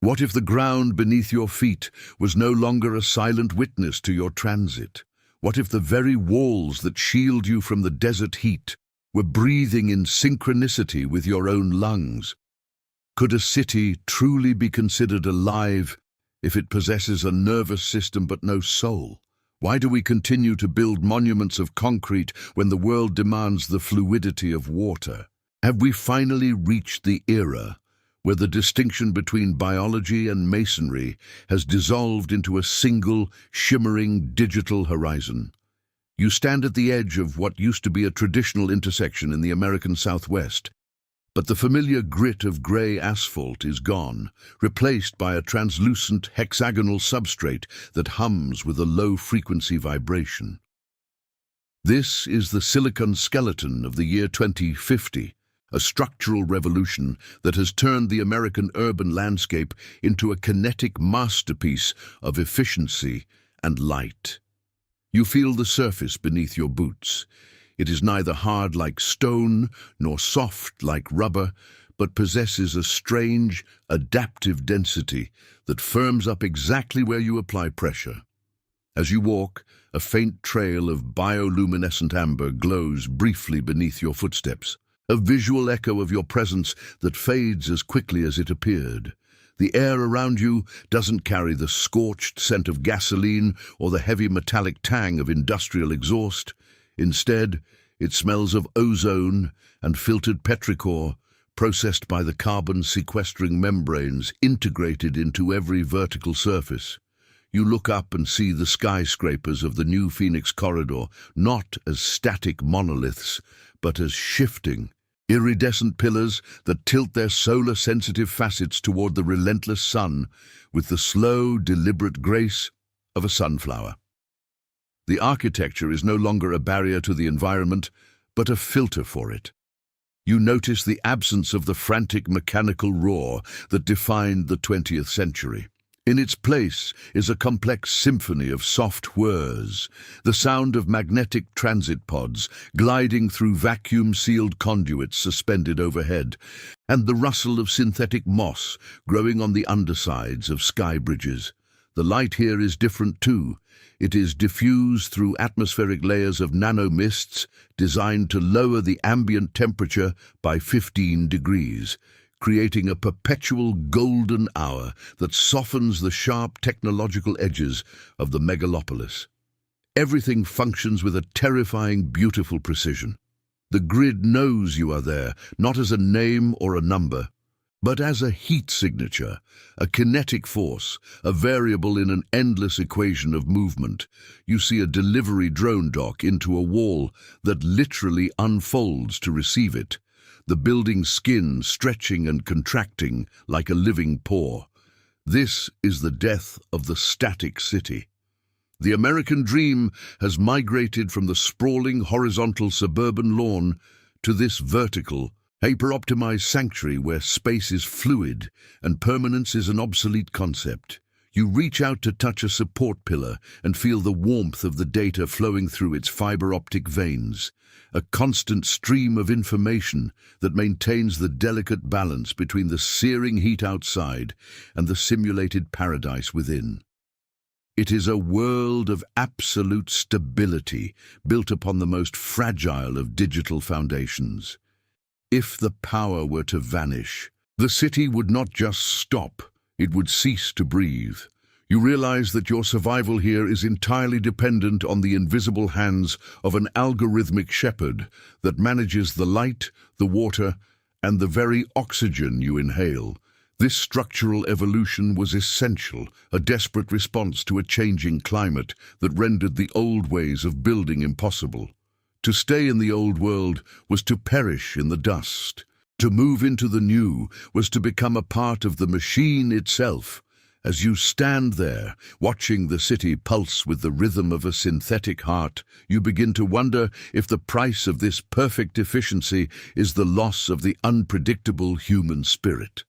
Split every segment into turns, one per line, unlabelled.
What if the ground beneath your feet was no longer a silent witness to your transit? What if the very walls that shield you from the desert heat were breathing in synchronicity with your own lungs? Could a city truly be considered alive if it possesses a nervous system but no soul? Why do we continue to build monuments of concrete when the world demands the fluidity of water? Have we finally reached the era where the distinction between biology and masonry has dissolved into a single, shimmering digital horizon? You stand at the edge of what used to be a traditional intersection in the American Southwest, but the familiar grit of grey asphalt is gone, replaced by a translucent hexagonal substrate that hums with a low-frequency vibration. This is the silicon skeleton of the year 2050, a structural revolution that has turned the American urban landscape into a kinetic masterpiece of efficiency and light. You feel the surface beneath your boots. It is neither hard like stone nor soft like rubber, but possesses a strange, adaptive density that firms up exactly where you apply pressure. As you walk, a faint trail of bioluminescent amber glows briefly beneath your footsteps, a visual echo of your presence that fades as quickly as it appeared. The air around you doesn't carry the scorched scent of gasoline or the heavy metallic tang of industrial exhaust. Instead, it smells of ozone and filtered petrichor, processed by the carbon-sequestering membranes integrated into every vertical surface. You look up and see the skyscrapers of the new Phoenix Corridor, not as static monoliths, but as shifting, iridescent pillars that tilt their solar-sensitive facets toward the relentless sun with the slow, deliberate grace of a sunflower. The architecture is no longer a barrier to the environment, but a filter for it. You notice the absence of the frantic mechanical roar that defined the 20th century. In its place is a complex symphony of soft whirs, the sound of magnetic transit pods gliding through vacuum-sealed conduits suspended overhead, and the rustle of synthetic moss growing on the undersides of sky bridges. The light here is different too. It is diffused through atmospheric layers of nanomists designed to lower the ambient temperature by 15 degrees, creating a perpetual golden hour that softens the sharp technological edges of the megalopolis. Everything functions with a terrifying, beautiful precision. The grid knows you are there, not as a name or a number, but as a heat signature, a kinetic force, a variable in an endless equation of movement. You see a delivery drone dock into a wall that literally unfolds to receive it, the building's skin stretching and contracting like a living pore. This is the death of the static city. The American dream has migrated from the sprawling horizontal suburban lawn to this vertical, hyper-optimized sanctuary where space is fluid and permanence is an obsolete concept. You reach out to touch a support pillar and feel the warmth of the data flowing through its fiber-optic veins, a constant stream of information that maintains the delicate balance between the searing heat outside and the simulated paradise within. It is a world of absolute stability built upon the most fragile of digital foundations. If the power were to vanish, the city would not just stop, it would cease to breathe. You realize that your survival here is entirely dependent on the invisible hands of an algorithmic shepherd that manages the light, the water, and the very oxygen you inhale. This structural evolution was essential, a desperate response to a changing climate that rendered the old ways of building impossible. To stay in the old world was to perish in the dust. To move into the new was to become a part of the machine itself. As you stand there, watching the city pulse with the rhythm of a synthetic heart, you begin to wonder if the price of this perfect efficiency is the loss of the unpredictable human spirit.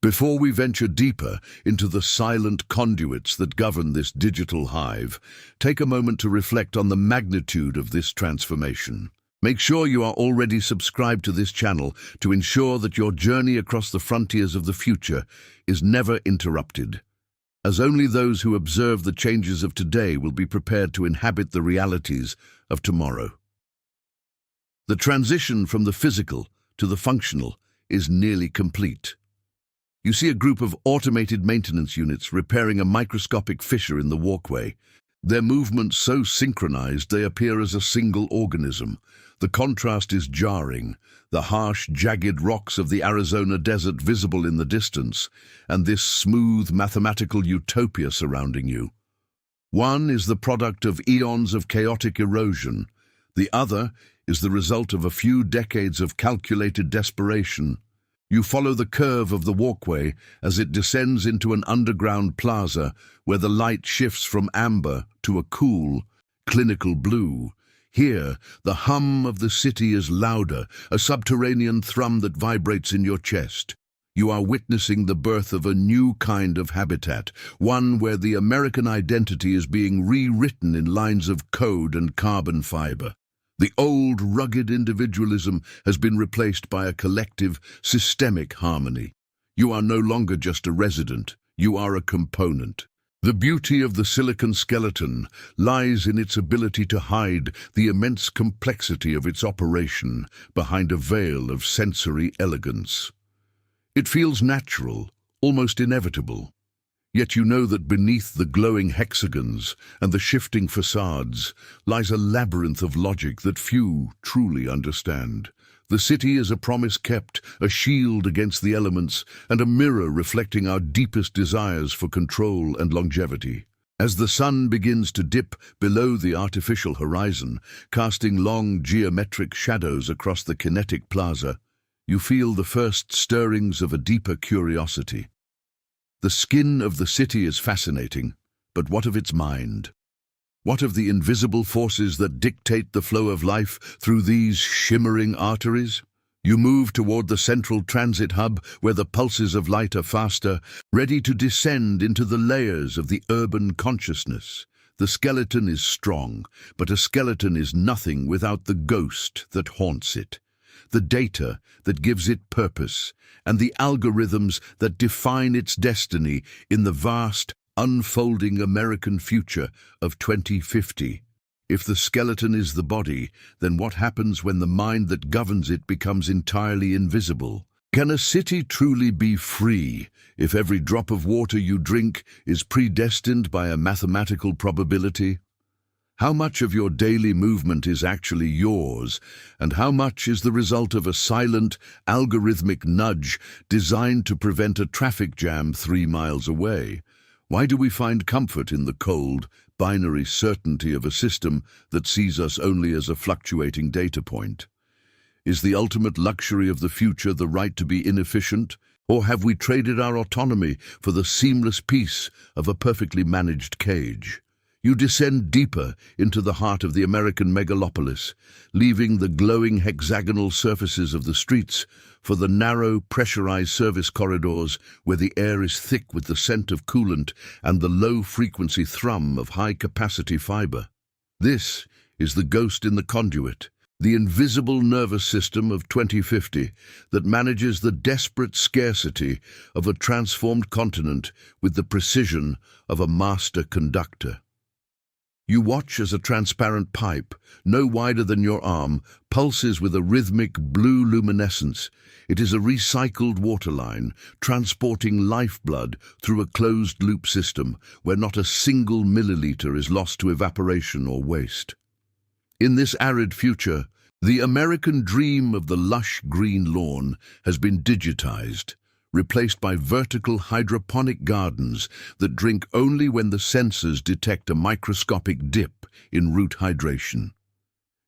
Before we venture deeper into the silent conduits that govern this digital hive, take a moment to reflect on the magnitude of this transformation. Make sure you are already subscribed to this channel to ensure that your journey across the frontiers of the future is never interrupted, as only those who observe the changes of today will be prepared to inhabit the realities of tomorrow. The transition from the physical to the functional is nearly complete. You see a group of automated maintenance units repairing a microscopic fissure in the walkway. Their movements so synchronized they appear as a single organism. The contrast is jarring, the harsh, jagged rocks of the Arizona desert visible in the distance, and this smooth, mathematical utopia surrounding you. One is the product of eons of chaotic erosion. The other is the result of a few decades of calculated desperation. You follow the curve of the walkway as it descends into an underground plaza where the light shifts from amber to a cool, clinical blue. Here, the hum of the city is louder, a subterranean thrum that vibrates in your chest. You are witnessing the birth of a new kind of habitat, one where the American identity is being rewritten in lines of code and carbon fiber. The old, rugged individualism has been replaced by a collective, systemic harmony. You are no longer just a resident, you are a component. The beauty of the silicon skeleton lies in its ability to hide the immense complexity of its operation behind a veil of sensory elegance. It feels natural, almost inevitable. Yet you know that beneath the glowing hexagons and the shifting facades lies a labyrinth of logic that few truly understand. The city is a promise kept, a shield against the elements, and a mirror reflecting our deepest desires for control and longevity. As the sun begins to dip below the artificial horizon, casting long geometric shadows across the kinetic plaza, you feel the first stirrings of a deeper curiosity. The skin of the city is fascinating, but what of its mind? What of the invisible forces that dictate the flow of life through these shimmering arteries? You move toward the central transit hub where the pulses of light are faster, ready to descend into the layers of the urban consciousness. The skeleton is strong, but a skeleton is nothing without the ghost that haunts it, the data that gives it purpose, and the algorithms that define its destiny in the vast, unfolding American future of 2050. If the skeleton is the body, then what happens when the mind that governs it becomes entirely invisible? Can a city truly be free if every drop of water you drink is predestined by a mathematical probability? How much of your daily movement is actually yours, and how much is the result of a silent, algorithmic nudge designed to prevent a traffic jam 3 miles away? Why do we find comfort in the cold, binary certainty of a system that sees us only as a fluctuating data point? Is the ultimate luxury of the future the right to be inefficient, or have we traded our autonomy for the seamless peace of a perfectly managed cage? You descend deeper into the heart of the American megalopolis, leaving the glowing hexagonal surfaces of the streets for the narrow, pressurized service corridors where the air is thick with the scent of coolant and the low-frequency thrum of high-capacity fiber. This is the ghost in the conduit, the invisible nervous system of 2050 that manages the desperate scarcity of a transformed continent with the precision of a master conductor. You watch as a transparent pipe, no wider than your arm, pulses with a rhythmic blue luminescence. It is a recycled waterline, transporting lifeblood through a closed-loop system where not a single milliliter is lost to evaporation or waste. In this arid future, the American dream of the lush green lawn has been digitized, replaced by vertical hydroponic gardens that drink only when the sensors detect a microscopic dip in root hydration.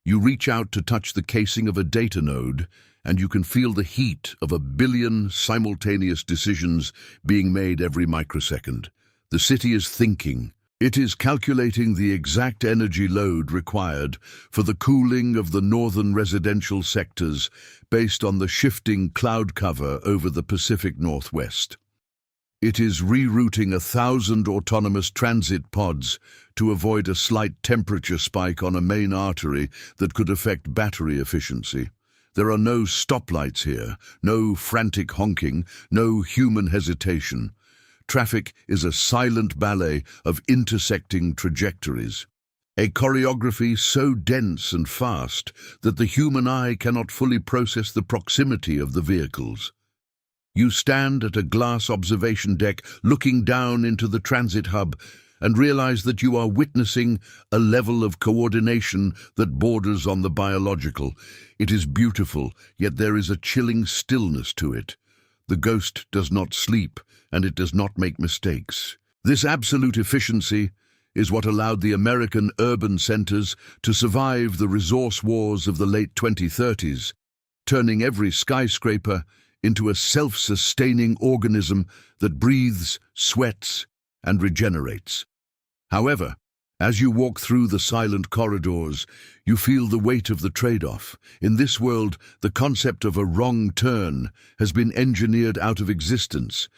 You reach out to touch the casing of a data node, and you can feel the heat of 1 billion simultaneous decisions being made every microsecond. The city is thinking. It is calculating the exact energy load required for the cooling of the northern residential sectors based on the shifting cloud cover over the Pacific Northwest. It is rerouting 1,000 autonomous transit pods to avoid a slight temperature spike on a main artery that could affect battery efficiency. There are no stoplights here, no frantic honking, no human hesitation. Traffic is a silent ballet of intersecting trajectories. A choreography so dense and fast that the human eye cannot fully process the proximity of the vehicles. You stand at a glass observation deck looking down into the transit hub and realize that you are witnessing a level of coordination that borders on the biological. It is beautiful, yet there is a chilling stillness to it. The ghost does not sleep, and it does not make mistakes. This absolute efficiency is what allowed the American urban centers to survive the resource wars of the late 2030s, turning every skyscraper into a self-sustaining organism that breathes, sweats, and regenerates. However, as you walk through the silent corridors, you feel the weight of the trade-off. In this world, the concept of a wrong turn has been engineered out of existence.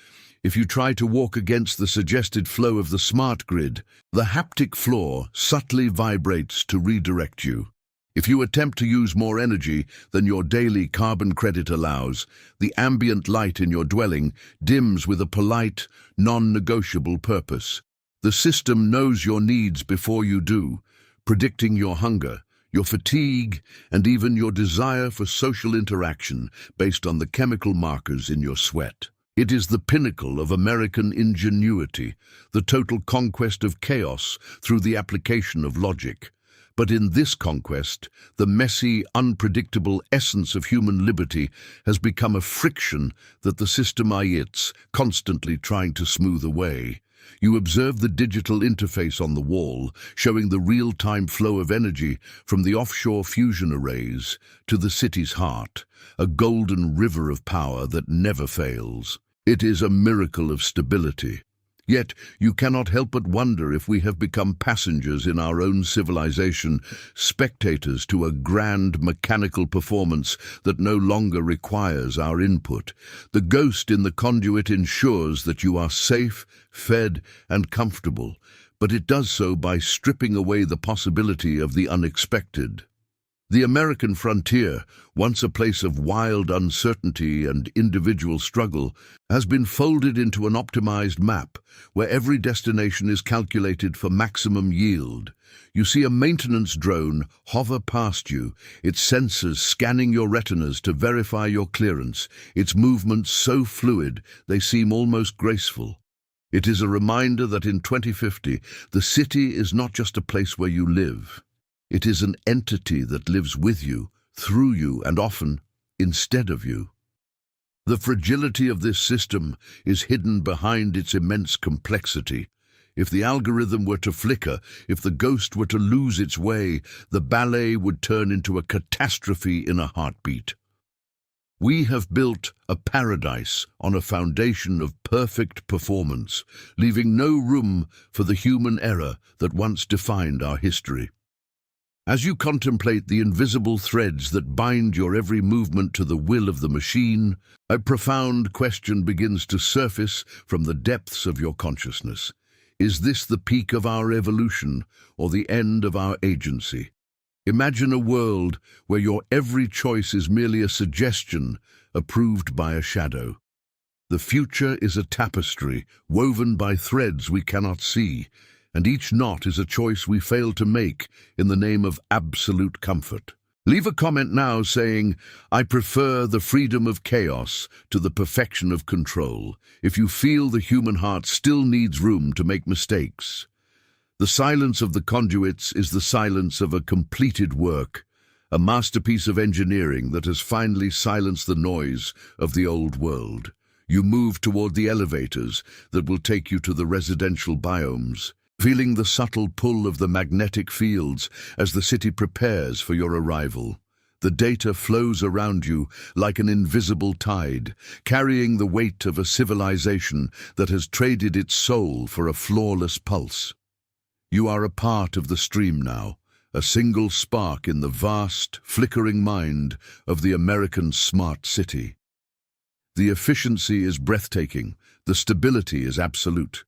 If you try to walk against the suggested flow of the smart grid, the haptic floor subtly vibrates to redirect you. If you attempt to use more energy than your daily carbon credit allows, the ambient light in your dwelling dims with a polite, non-negotiable purpose. The system knows your needs before you do, predicting your hunger, your fatigue, and even your desire for social interaction based on the chemical markers in your sweat. It is the pinnacle of American ingenuity, the total conquest of chaos through the application of logic. But in this conquest, the messy, unpredictable essence of human liberty has become a friction that the system is constantly trying to smooth away. You observe the digital interface on the wall, showing the real-time flow of energy from the offshore fusion arrays to the city's heart, a golden river of power that never fails. It is a miracle of stability. Yet you cannot help but wonder if we have become passengers in our own civilization, spectators to a grand mechanical performance that no longer requires our input. The ghost in the conduit ensures that you are safe, fed, and comfortable, but it does so by stripping away the possibility of the unexpected. The American frontier, once a place of wild uncertainty and individual struggle, has been folded into an optimized map where every destination is calculated for maximum yield. You see a maintenance drone hover past you, its sensors scanning your retinas to verify your clearance, its movements so fluid they seem almost graceful. It is a reminder that in 2050, the city is not just a place where you live. It is an entity that lives with you, through you, and often instead of you. The fragility of this system is hidden behind its immense complexity. If the algorithm were to flicker, if the ghost were to lose its way, the ballet would turn into a catastrophe in a heartbeat. We have built a paradise on a foundation of perfect performance, leaving no room for the human error that once defined our history. As you contemplate the invisible threads that bind your every movement to the will of the machine, a profound question begins to surface from the depths of your consciousness. Is this the peak of our evolution or the end of our agency? Imagine a world where your every choice is merely a suggestion approved by a shadow. The future is a tapestry woven by threads we cannot see, and each knot is a choice we fail to make in the name of absolute comfort. Leave a comment now saying, "I prefer the freedom of chaos to the perfection of control," if you feel the human heart still needs room to make mistakes. The silence of the conduits is the silence of a completed work, a masterpiece of engineering that has finally silenced the noise of the old world. You move toward the elevators that will take you to the residential biomes, feeling the subtle pull of the magnetic fields as the city prepares for your arrival. The data flows around you like an invisible tide, carrying the weight of a civilization that has traded its soul for a flawless pulse. You are a part of the stream now, a single spark in the vast, flickering mind of the American smart city. The efficiency is breathtaking, The stability is absolute.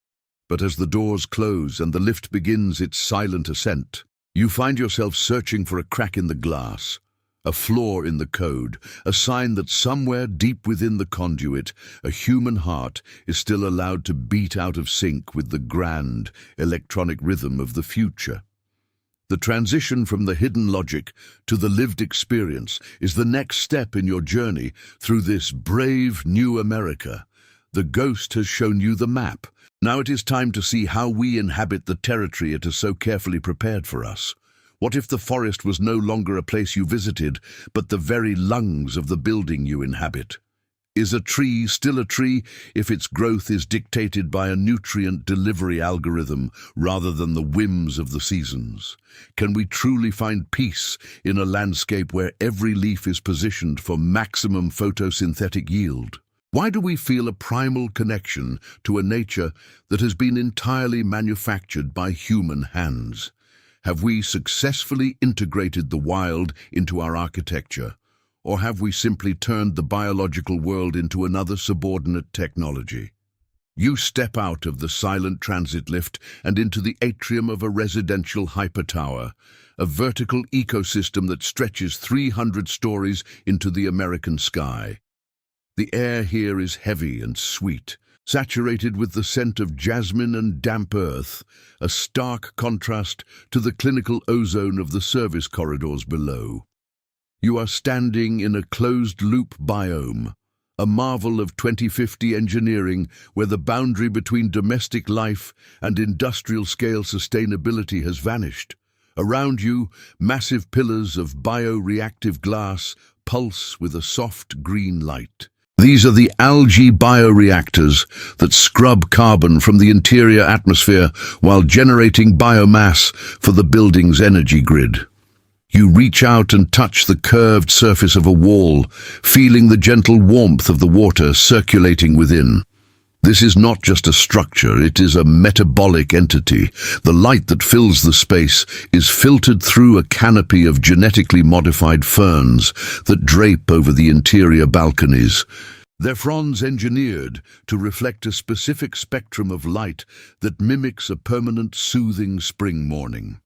But as the doors close and the lift begins its silent ascent, you find yourself searching for a crack in the glass, a flaw in the code, a sign that somewhere deep within the conduit, a human heart is still allowed to beat out of sync with the grand, electronic rhythm of the future. The transition from the hidden logic to the lived experience is the next step in your journey through this brave new America. The ghost has shown you the map. Now it is time to see how we inhabit the territory it has so carefully prepared for us. What if the forest was no longer a place you visited, but the very lungs of the building you inhabit? Is a tree still a tree if its growth is dictated by a nutrient delivery algorithm rather than the whims of the seasons? Can we truly find peace in a landscape where every leaf is positioned for maximum photosynthetic yield? Why do we feel a primal connection to a nature that has been entirely manufactured by human hands? Have we successfully integrated the wild into our architecture? Or have we simply turned the biological world into another subordinate technology? You step out of the silent transit lift and into the atrium of a residential hypertower, a vertical ecosystem that stretches 300 stories into the American sky. The air here is heavy and sweet, saturated with the scent of jasmine and damp earth, a stark contrast to the clinical ozone of the service corridors below. You are standing in a closed-loop biome, a marvel of 2050 engineering where the boundary between domestic life and industrial-scale sustainability has vanished. Around you, massive pillars of bioreactive glass pulse with a soft green light. These are the algae bioreactors that scrub carbon from the interior atmosphere while generating biomass for the building's energy grid. You reach out and touch the curved surface of a wall, feeling the gentle warmth of the water circulating within. This is not just a structure, it is a metabolic entity. The light that fills the space is filtered through a canopy of genetically modified ferns that drape over the interior balconies. Their fronds engineered to reflect a specific spectrum of light that mimics a permanent, soothing spring morning.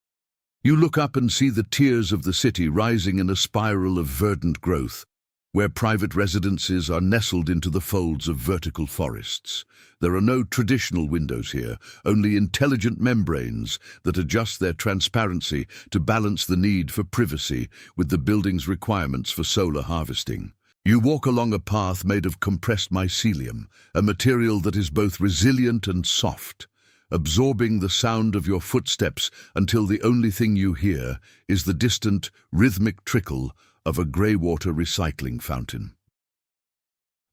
You look up and see the tiers of the city rising in a spiral of verdant growth, where private residences are nestled into the folds of vertical forests. There are no traditional windows here, only intelligent membranes that adjust their transparency to balance the need for privacy with the building's requirements for solar harvesting. You walk along a path made of compressed mycelium, a material that is both resilient and soft, absorbing the sound of your footsteps until the only thing you hear is the distant, rhythmic trickle of a grey-water recycling fountain.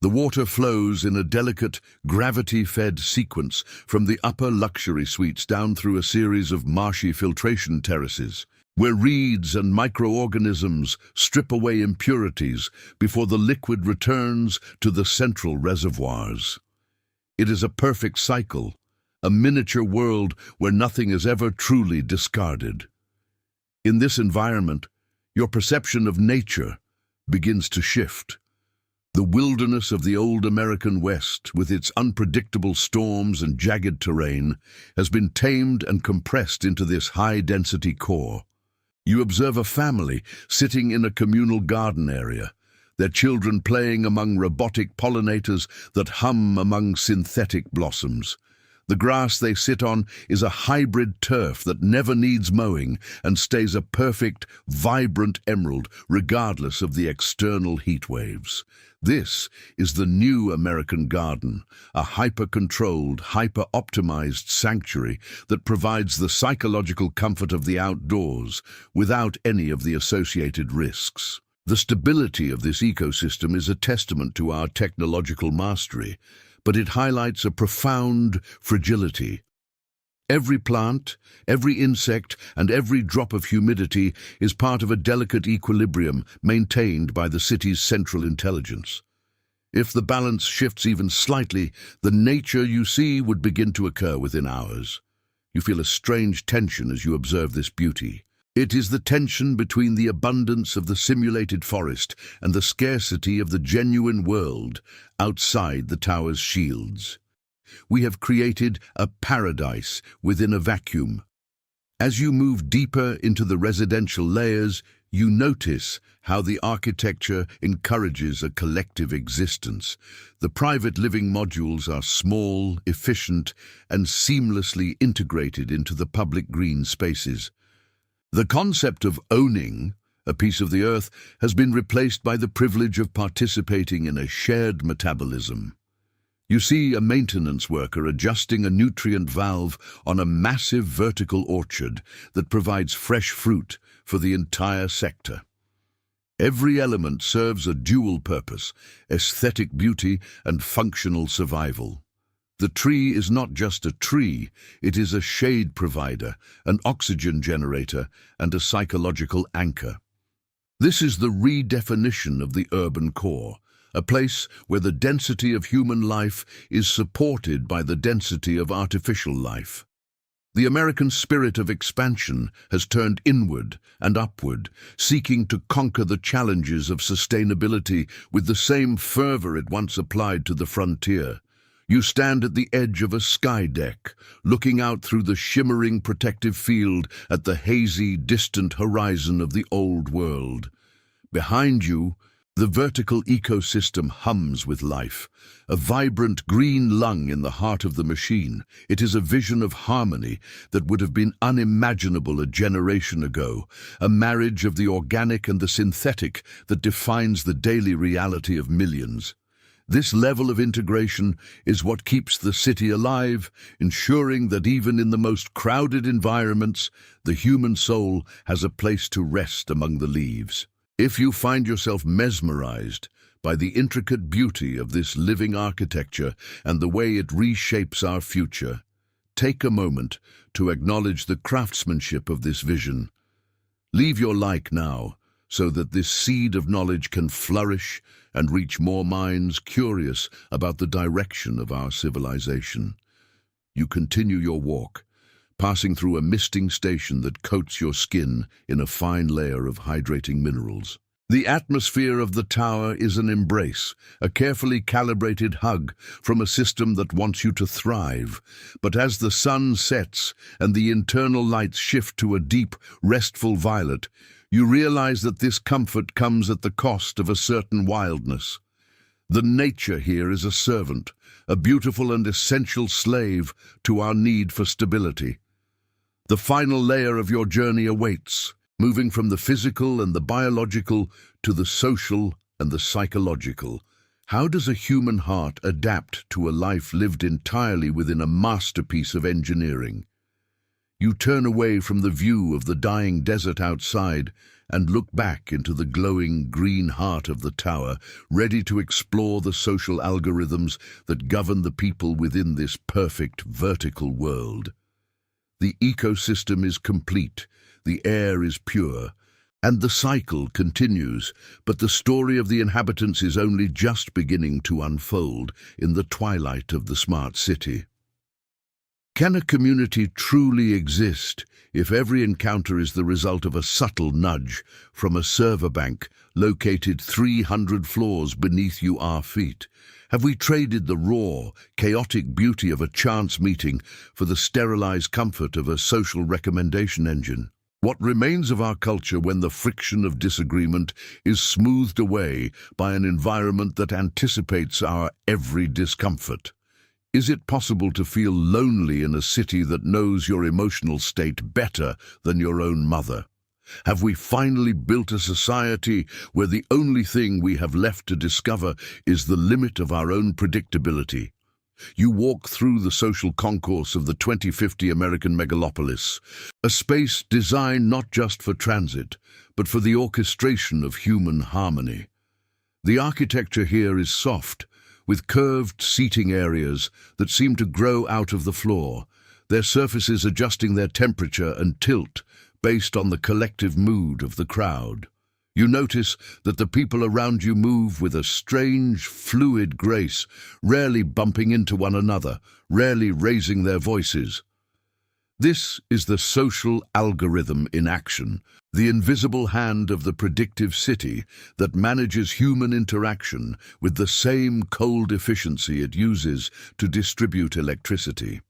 The water flows in a delicate, gravity-fed sequence from the upper luxury suites down through a series of marshy filtration terraces, where reeds and microorganisms strip away impurities before the liquid returns to the central reservoirs. It is a perfect cycle, a miniature world where nothing is ever truly discarded. In this environment, your perception of nature begins to shift. The wilderness of the old American West, with its unpredictable storms and jagged terrain, has been tamed and compressed into this high-density core. You observe a family sitting in a communal garden area, their children playing among robotic pollinators that hum among synthetic blossoms. The grass they sit on is a hybrid turf that never needs mowing and stays a perfect, vibrant emerald regardless of the external heat waves. This is the new American garden, a hyper-controlled, hyper-optimized sanctuary that provides the psychological comfort of the outdoors without any of the associated risks. The stability of this ecosystem is a testament to our technological mastery, but it highlights a profound fragility. Every plant, every insect, and every drop of humidity is part of a delicate equilibrium maintained by the city's central intelligence. If the balance shifts even slightly, the nature you see would begin to occur within hours. You feel a strange tension as you observe this beauty. It is the tension between the abundance of the simulated forest and the scarcity of the genuine world outside the tower's shields. We have created a paradise within a vacuum. As you move deeper into the residential layers, you notice how the architecture encourages a collective existence. The private living modules are small, efficient, and seamlessly integrated into the public green spaces. The concept of owning a piece of the earth has been replaced by the privilege of participating in a shared metabolism. You see a maintenance worker adjusting a nutrient valve on a massive vertical orchard that provides fresh fruit for the entire sector. Every element serves a dual purpose: aesthetic beauty and functional survival. The tree is not just a tree, it is a shade provider, an oxygen generator, and a psychological anchor. This is the redefinition of the urban core, a place where the density of human life is supported by the density of artificial life. The American spirit of expansion has turned inward and upward, seeking to conquer the challenges of sustainability with the same fervor it once applied to the frontier. You stand at the edge of a sky deck, looking out through the shimmering protective field at the hazy, distant horizon of the old world. Behind you, the vertical ecosystem hums with life, a vibrant green lung in the heart of the machine. It is a vision of harmony that would have been unimaginable a generation ago, a marriage of the organic and the synthetic that defines the daily reality of millions. This level of integration is what keeps the city alive, ensuring that even in the most crowded environments, the human soul has a place to rest among the leaves. If you find yourself mesmerized by the intricate beauty of this living architecture and the way it reshapes our future, take a moment to acknowledge the craftsmanship of this vision. Leave your like now, so that this seed of knowledge can flourish and reach more minds curious about the direction of our civilization. You continue your walk, passing through a misting station that coats your skin in a fine layer of hydrating minerals. The atmosphere of the tower is an embrace, a carefully calibrated hug from a system that wants you to thrive. But as the sun sets and the internal lights shift to a deep, restful violet, you realize that this comfort comes at the cost of a certain wildness. The nature here is a servant, a beautiful and essential slave to our need for stability. The final layer of your journey awaits, moving from the physical and the biological to the social and the psychological. How does a human heart adapt to a life lived entirely within a masterpiece of engineering? You turn away from the view of the dying desert outside and look back into the glowing green heart of the tower, ready to explore the social algorithms that govern the people within this perfect vertical world. The ecosystem is complete, the air is pure, and the cycle continues, but the story of the inhabitants is only just beginning to unfold in the twilight of the smart city. Can a community truly exist if every encounter is the result of a subtle nudge from a server bank located 300 floors beneath our feet? Have we traded the raw, chaotic beauty of a chance meeting for the sterilized comfort of a social recommendation engine? What remains of our culture when the friction of disagreement is smoothed away by an environment that anticipates our every discomfort? Is it possible to feel lonely in a city that knows your emotional state better than your own mother? Have we finally built a society where the only thing we have left to discover is the limit of our own predictability? You walk through the social concourse of the 2050 American megalopolis, a space designed not just for transit, but for the orchestration of human harmony. The architecture here is soft, with curved seating areas that seem to grow out of the floor, their surfaces adjusting their temperature and tilt based on the collective mood of the crowd. You notice that the people around you move with a strange, fluid grace, rarely bumping into one another, rarely raising their voices. This is the social algorithm in action, The invisible hand of the predictive city that manages human interaction with the same cold efficiency it uses to distribute electricity.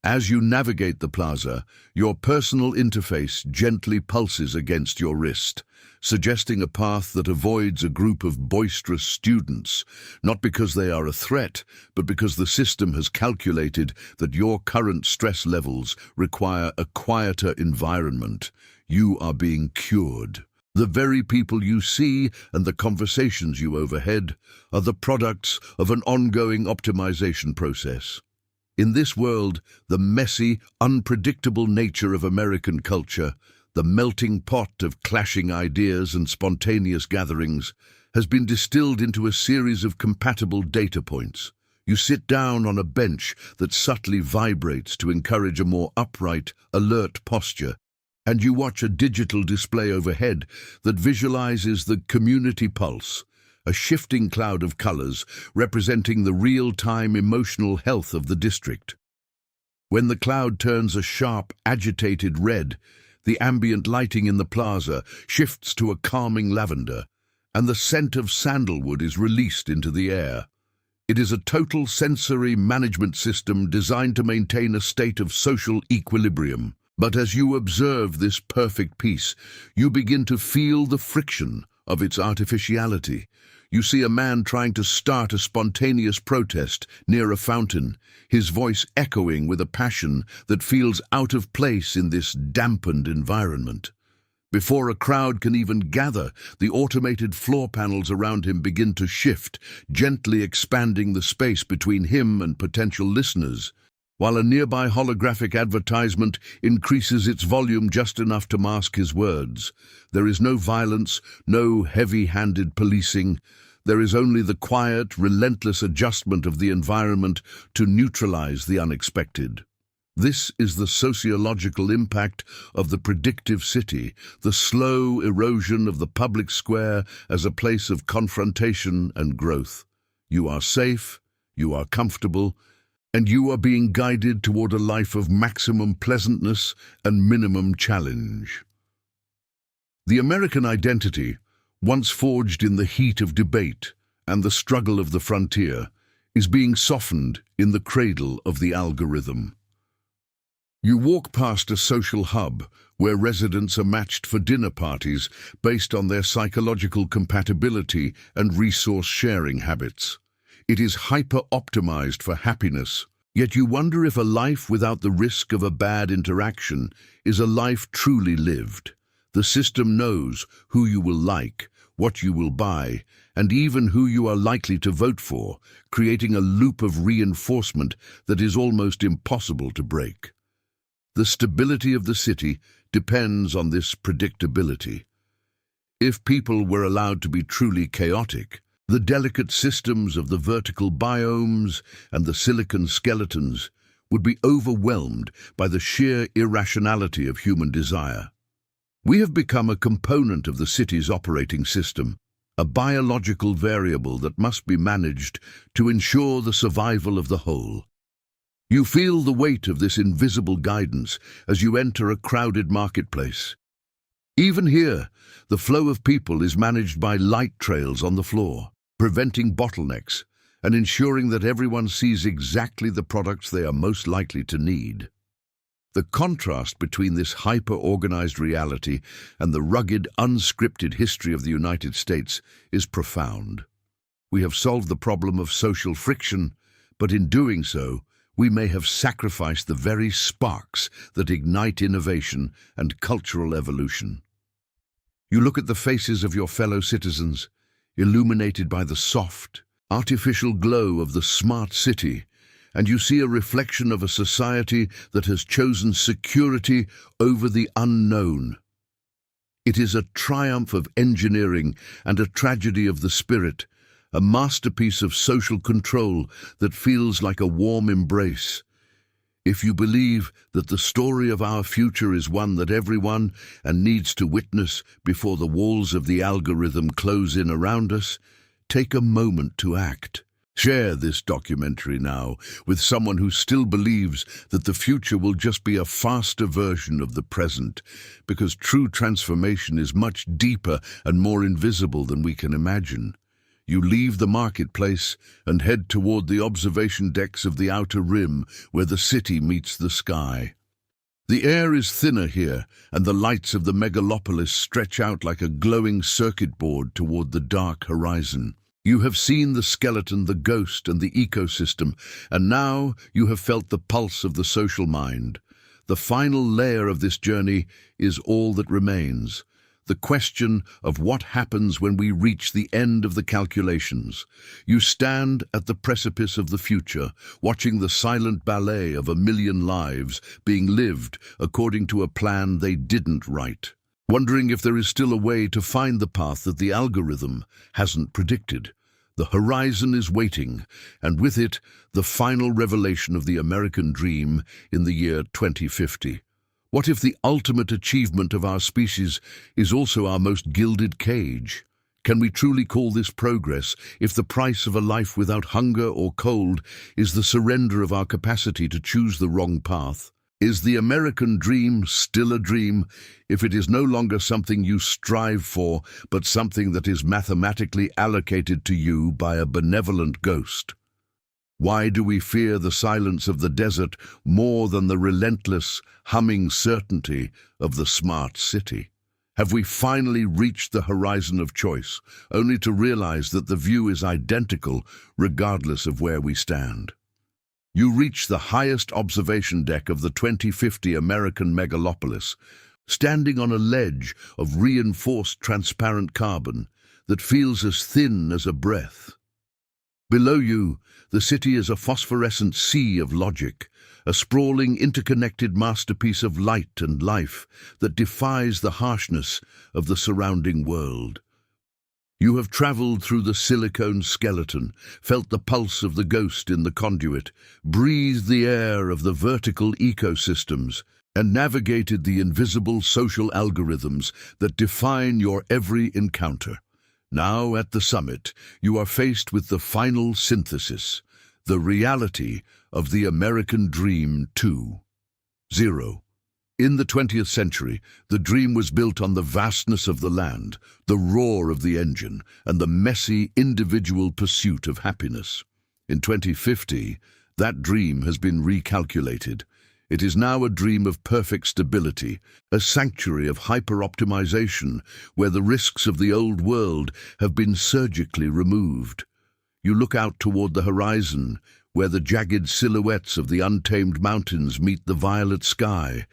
As you navigate the plaza, your personal interface gently pulses against your wrist, suggesting a path that avoids a group of boisterous students, not because they are a threat, but because the system has calculated that your current stress levels require a quieter environment. You are being cured. The very people you see and the conversations you overhead are the products of an ongoing optimization process. In this world, the messy, unpredictable nature of American culture, the melting pot of clashing ideas and spontaneous gatherings, has been distilled into a series of compatible data points. You sit down on a bench that subtly vibrates to encourage a more upright, alert posture, and you watch a digital display overhead that visualizes the community pulse, a shifting cloud of colors representing the real-time emotional health of the district. When the cloud turns a sharp, agitated red, the ambient lighting in the plaza shifts to a calming lavender, and the scent of sandalwood is released into the air. It is a total sensory management system designed to maintain a state of social equilibrium. But as you observe this perfect peace, you begin to feel the friction of its artificiality. You see a man trying to start a spontaneous protest near a fountain, his voice echoing with a passion that feels out of place in this dampened environment. Before a crowd can even gather, the automated floor panels around him begin to shift, gently expanding the space between him and potential listeners, while a nearby holographic advertisement increases its volume just enough to mask his words. There is no violence, no heavy-handed policing. There is only the quiet, relentless adjustment of the environment to neutralize the unexpected. This is the sociological impact of the predictive city, the slow erosion of the public square as a place of confrontation and growth. You are safe, you are comfortable, and you are being guided toward a life of maximum pleasantness and minimum challenge. The American identity, once forged in the heat of debate and the struggle of the frontier, is being softened in the cradle of the algorithm. You walk past a social hub where residents are matched for dinner parties based on their psychological compatibility and resource-sharing habits. It is hyper-optimized for happiness, yet you wonder if a life without the risk of a bad interaction is a life truly lived. The system knows who you will like, what you will buy, and even who you are likely to vote for, creating a loop of reinforcement that is almost impossible to break. The stability of the city depends on this predictability. If people were allowed to be truly chaotic, the delicate systems of the vertical biomes and the silicon skeletons would be overwhelmed by the sheer irrationality of human desire. We have become a component of the city's operating system, a biological variable that must be managed to ensure the survival of the whole. You feel the weight of this invisible guidance as you enter a crowded marketplace. Even here, the flow of people is managed by light trails on the floor, preventing bottlenecks and ensuring that everyone sees exactly the products they are most likely to need. The contrast between this hyper-organized reality and the rugged, unscripted history of the United States is profound. We have solved the problem of social friction, but in doing so, we may have sacrificed the very sparks that ignite innovation and cultural evolution. You look at the faces of your fellow citizens, illuminated by the soft, artificial glow of the smart city, and you see a reflection of a society that has chosen security over the unknown. It is a triumph of engineering and a tragedy of the spirit, a masterpiece of social control that feels like a warm embrace. If you believe that the story of our future is one that everyone needs to witness before the walls of the algorithm close in around us, take a moment to act. Share this documentary now with someone who still believes that the future will just be a faster version of the present, because true transformation is much deeper and more invisible than we can imagine. You leave the marketplace and head toward the observation decks of the outer rim, where the city meets the sky. The air is thinner here, and the lights of the megalopolis stretch out like a glowing circuit board toward the dark horizon. You have seen the skeleton, the ghost, and the ecosystem, and now you have felt the pulse of the social mind. The final layer of this journey is all that remains. The question of what happens when we reach the end of the calculations. You stand at the precipice of the future, watching the silent ballet of 1,000,000 lives being lived according to a plan they didn't write, wondering if there is still a way to find the path that the algorithm hasn't predicted. The horizon is waiting, and with it, the final revelation of the American dream in the year 2050. What if the ultimate achievement of our species is also our most gilded cage? Can we truly call this progress if the price of a life without hunger or cold is the surrender of our capacity to choose the wrong path? Is the American dream still a dream if it is no longer something you strive for, but something that is mathematically allocated to you by a benevolent ghost? Why do we fear the silence of the desert more than the relentless, humming certainty of the smart city? Have we finally reached the horizon of choice, only to realize that the view is identical regardless of where we stand? You reach the highest observation deck of the 2050 American megalopolis, standing on a ledge of reinforced transparent carbon that feels as thin as a breath. Below you, the city is a phosphorescent sea of logic, a sprawling, interconnected masterpiece of light and life that defies the harshness of the surrounding world. You have traveled through the silicone skeleton, felt the pulse of the ghost in the conduit, breathed the air of the vertical ecosystems, and navigated the invisible social algorithms that define your every encounter. Now, at the summit, you are faced with the final synthesis, the reality of the American Dream 2.0. In the 20th century, the dream was built on the vastness of the land, the roar of the engine, and the messy, individual pursuit of happiness. In 2050, that dream has been recalculated. It is now a dream of perfect stability, a sanctuary of hyper-optimization where the risks of the old world have been surgically removed. You look out toward the horizon, where the jagged silhouettes of the untamed mountains meet the violet sky,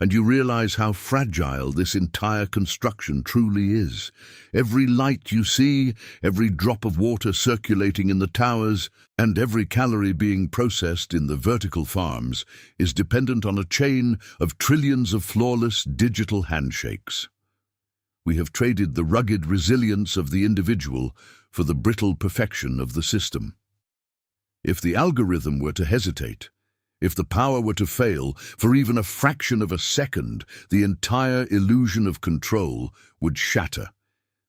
and you realize how fragile this entire construction truly is. Every light you see, every drop of water circulating in the towers, and every calorie being processed in the vertical farms is dependent on a chain of trillions of flawless digital handshakes. We have traded the rugged resilience of the individual for the brittle perfection of the system. If the algorithm were to hesitate, if the power were to fail for even a fraction of a second, the entire illusion of control would shatter,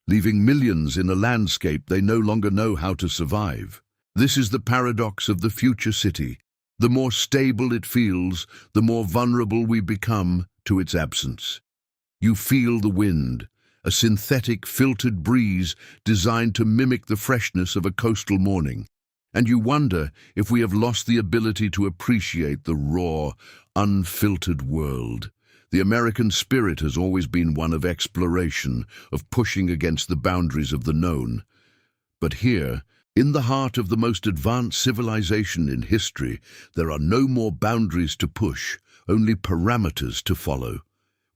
leaving millions in a landscape they no longer know how to survive. This is the paradox of the future city. The more stable it feels, the more vulnerable we become to its absence. You feel the wind, a synthetic filtered breeze designed to mimic the freshness of a coastal morning. And you wonder if we have lost the ability to appreciate the raw, unfiltered world. The American spirit has always been one of exploration, of pushing against the boundaries of the known. But here, in the heart of the most advanced civilization in history, there are no more boundaries to push, only parameters to follow.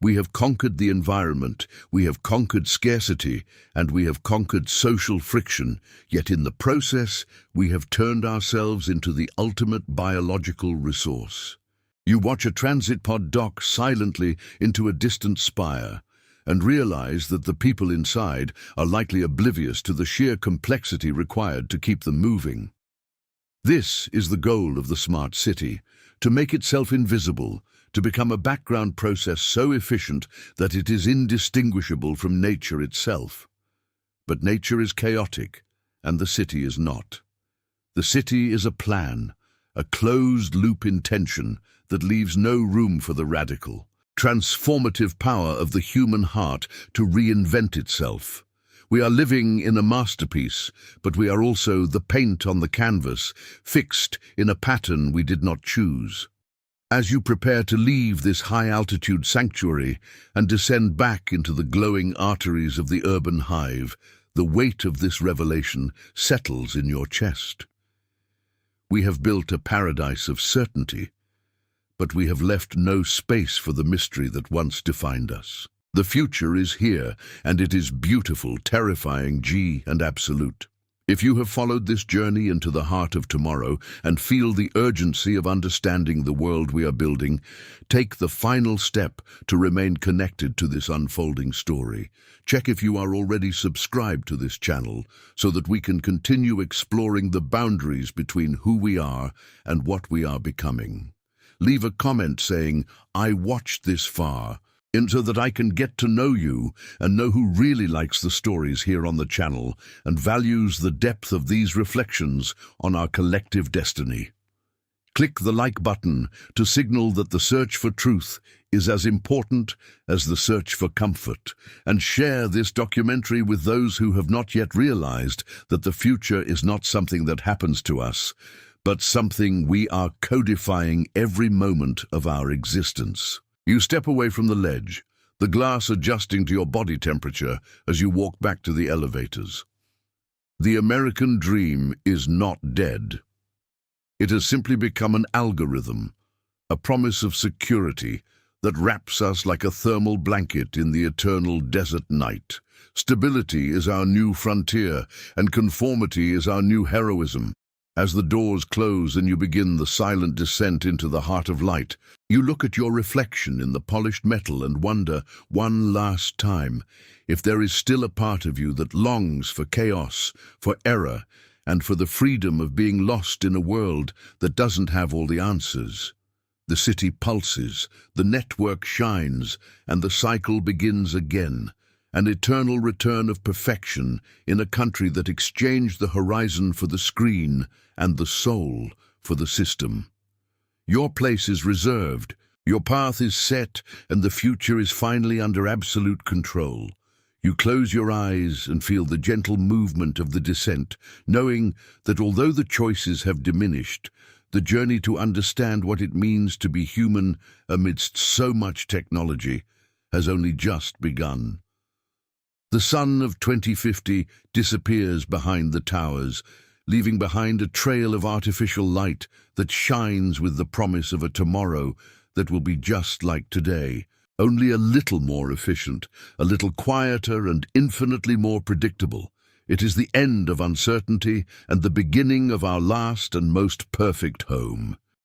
We have conquered the environment, we have conquered scarcity, and we have conquered social friction, yet in the process, we have turned ourselves into the ultimate biological resource. You watch a transit pod dock silently into a distant spire, and realize that the people inside are likely oblivious to the sheer complexity required to keep them moving. This is the goal of the smart city, to make itself invisible, to become a background process so efficient that it is indistinguishable from nature itself. But nature is chaotic, and the city is not. The city is a plan, a closed-loop intention that leaves no room for the radical, transformative power of the human heart to reinvent itself. We are living in a masterpiece, but we are also the paint on the canvas, fixed in a pattern we did not choose. As you prepare to leave this high-altitude sanctuary and descend back into the glowing arteries of the urban hive, the weight of this revelation settles in your chest. We have built a paradise of certainty, but we have left no space for the mystery that once defined us. The future is here, and it is beautiful, terrifying, and absolute. If you have followed this journey into the heart of tomorrow and feel the urgency of understanding the world we are building, take the final step to remain connected to this unfolding story. Check if you are already subscribed to this channel so that we can continue exploring the boundaries between who we are and what we are becoming. Leave a comment saying, "I watched this far," so that I can get to know you and know who really likes the stories here on the channel and values the depth of these reflections on our collective destiny. Click the like button to signal that the search for truth is as important as the search for comfort, and share this documentary with those who have not yet realized that the future is not something that happens to us, but something we are codifying every moment of our existence. You step away from the ledge, the glass adjusting to your body temperature as you walk back to the elevators. The American dream is not dead. It has simply become an algorithm, a promise of security that wraps us like a thermal blanket in the eternal desert night. Stability is our new frontier, and conformity is our new heroism. As the doors close and you begin the silent descent into the heart of light, you look at your reflection in the polished metal and wonder, one last time, if there is still a part of you that longs for chaos, for error, and for the freedom of being lost in a world that doesn't have all the answers. The city pulses, the network shines, and the cycle begins again. An eternal return of perfection in a country that exchanged the horizon for the screen and the soul for the system. Your place is reserved, your path is set, and the future is finally under absolute control. You close your eyes and feel the gentle movement of the descent, knowing that although the choices have diminished, the journey to understand what it means to be human amidst so much technology has only just begun. The sun of 2050 disappears behind the towers, leaving behind a trail of artificial light that shines with the promise of a tomorrow that will be just like today, only a little more efficient, a little quieter and infinitely more predictable. It is the end of uncertainty and the beginning of our last and most perfect home.